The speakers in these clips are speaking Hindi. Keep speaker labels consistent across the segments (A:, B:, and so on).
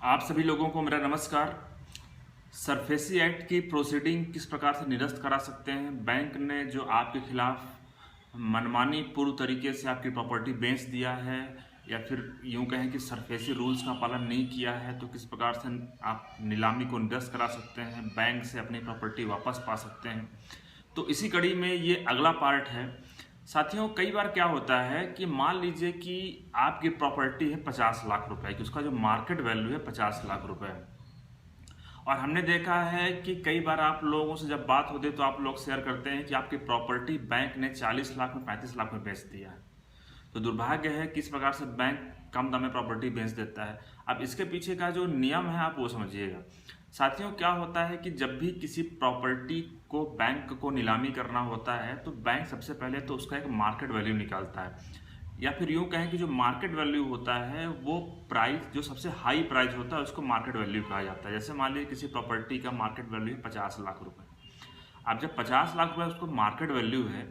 A: आप सभी लोगों को मेरा नमस्कार। सरफेसी एक्ट की प्रोसीडिंग किस प्रकार से निरस्त करा सकते हैं? बैंक ने जो आपके खिलाफ मनमानी पूर्व तरीके से आपकी प्रॉपर्टी बेच दिया है या फिर यूं कहें कि सरफेसी रूल्स का पालन नहीं किया है, तो किस प्रकार से आप नीलामी को निरस्त करा सकते हैं, बैंक से अपनी प्रॉपर्टी वापस पा सकते हैं। तो इसी कड़ी में ये अगला पार्ट है। साथियों, कई बार क्या होता है कि मान लीजिए कि आपकी प्रॉपर्टी है 50 लाख रुपए की, उसका जो मार्केट वैल्यू है 50 लाख रुपए है। और हमने देखा है कि कई बार आप लोगों से जब बात होती है तो आप लोग शेयर करते हैं कि आपकी प्रॉपर्टी बैंक ने 40 लाख में 35 लाख में बेच दिया है। तो दुर्भाग्य है किस प्रकार से बैंक कम दाम में प्रॉपर्टी बेच देता है। अब इसके पीछे का जो नियम है आप वो समझिएगा। साथियों, क्या होता है कि जब भी किसी प्रॉपर्टी को बैंक को नीलामी करना होता है तो बैंक सबसे पहले तो उसका एक मार्केट वैल्यू निकालता है, या फिर यूं कहें कि जो मार्केट वैल्यू होता है वो प्राइस, जो सबसे हाई प्राइस होता है उसको मार्केट वैल्यू कहा जाता है। जैसे मान लीजिए किसी प्रॉपर्टी का मार्केट वैल्यू है 50 लाख रुपए। अब जब 50 लाख रुपए उसको मार्केट वैल्यू है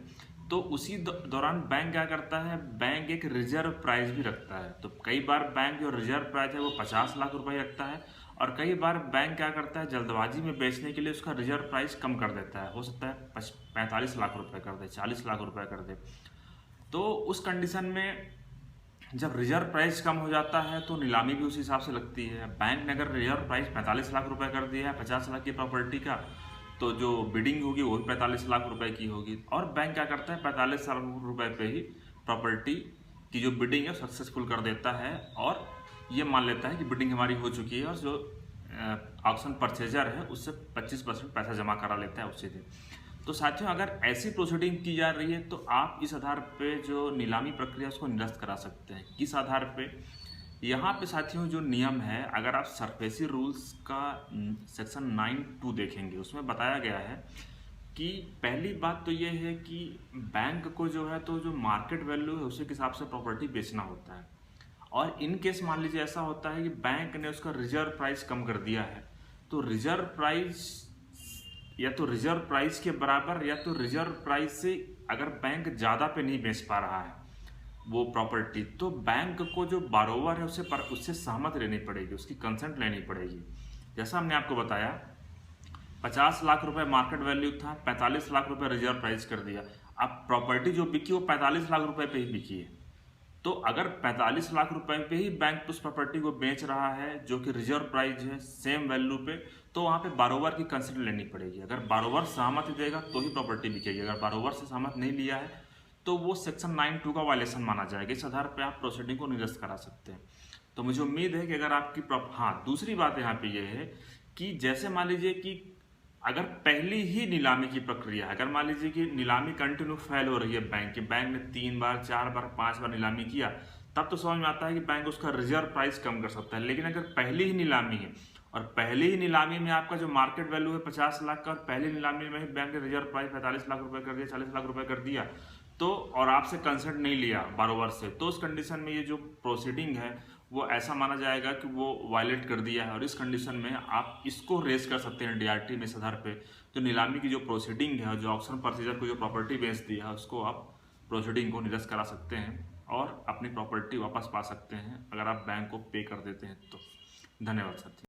A: तो उसी दौरान बैंक क्या करता है, बैंक एक रिजर्व प्राइस भी रखता है। तो कई बार बैंक जो रिजर्व प्राइस है वो 50 लाख रुपए रखता है, और कई बार बैंक क्या करता है, जल्दबाजी में बेचने के लिए उसका रिजर्व प्राइस कम कर देता है। हो सकता है 45 लाख रुपए कर दे, 40 लाख रुपए कर दे। तो उस कंडीशन में जब रिजर्व प्राइस कम हो जाता है तो नीलामी भी उस हिसाब से लगती है। बैंक ने अगर रिजर्व प्राइस 45 लाख रुपए कर दिया है 50 लाख की प्रॉपर्टी का, तो जो बिडिंग होगी वो भी 45 लाख रुपए की होगी। और बैंक क्या करता है, 45 लाख रुपए पे ही प्रॉपर्टी की जो बिडिंग है सक्सेसफुल कर देता है, और ये मान लेता है कि बिडिंग हमारी हो चुकी है, और जो ऑक्शन परचेजर है उससे 25% पैसा जमा करा लेता है उसी दिन। तो साथियों, अगर ऐसी प्रोसीडिंग की जा रही है तो आप इस आधार पे जो नीलामी प्रक्रिया उसको निरस्त करा सकते हैं। किस आधार पे? यहाँ पे साथियों जो नियम है, अगर आप सरफेसी रूल्स का सेक्शन 9(2) देखेंगे, उसमें बताया गया है कि पहली बात तो ये है कि बैंक को जो है तो जो मार्केट वैल्यू है उसी के हिसाब से प्रॉपर्टी बेचना होता है। और इन केस मान लीजिए ऐसा होता है कि बैंक ने उसका रिजर्व प्राइस कम कर दिया है, तो रिजर्व प्राइस या तो रिजर्व प्राइस के बराबर या तो रिजर्व प्राइस से अगर बैंक ज़्यादा पे नहीं बेच पा रहा है वो प्रॉपर्टी, तो बैंक को जो बारोवर है उससे सहमति लेनी पड़ेगी, उसकी कंसेंट लेनी पड़ेगी। जैसा हमने आपको बताया 50 लाख रुपए मार्केट वैल्यू था, 45 लाख रुपए रिजर्व प्राइस कर दिया। अब प्रॉपर्टी जो बिकी वो 45 लाख रुपए पे ही बिकी है। तो अगर 45 लाख रुपए पे ही बैंक उस प्रॉपर्टी को बेच रहा है जो कि रिजर्व प्राइस है सेम वैल्यू पे, तो वहाँ पे बारोवर की कंसेंट लेनी पड़ेगी। अगर बारोवर सहमति देगा तो ही प्रॉपर्टी बिकेगी। अगर बारोवर से सहमत नहीं लिया है तो वो सेक्शन 9(2) का वायलेशन माना जाएगा। इस आधार पे आप प्रोसीडिंग को निरस्त करा सकते हैं। तो मुझे उम्मीद है कि अगर आपकी दूसरी बात यहाँ पे ये है कि जैसे मान लीजिए कि अगर पहली ही नीलामी की प्रक्रिया है, अगर मान लीजिए कि नीलामी कंटिन्यू फेल हो रही है, बैंक ने 3 बार 4 बार 5 बार नीलामी किया, तब तो समझ में आता है कि बैंक उसका रिजर्व प्राइस कम कर सकता है। लेकिन अगर पहली ही नीलामी है और पहली ही नीलामी में आपका जो मार्केट वैल्यू है 50 लाख का, और पहली नीलामी में ही बैंक ने रिजर्व प्राइस 45 लाख रुपए कर दिया, 40 लाख रुपए कर दिया, तो और आपसे कंसेंट नहीं लिया बारोवर से, तो उस कंडीशन में ये जो प्रोसीडिंग है वो ऐसा माना जाएगा कि वो वायलेट कर दिया है। और इस कंडीशन में आप इसको रेज कर सकते हैं डीआरटी में। इस आधार पे जो नीलामी की जो प्रोसीडिंग है, जो ऑक्शन परचेजर को जो प्रॉपर्टी बेच दी है, उसको आप प्रोसीडिंग को निरस्त करा सकते हैं और अपनी प्रॉपर्टी वापस पा सकते हैं अगर आप बैंक को पे कर देते हैं तो। धन्यवाद साथी।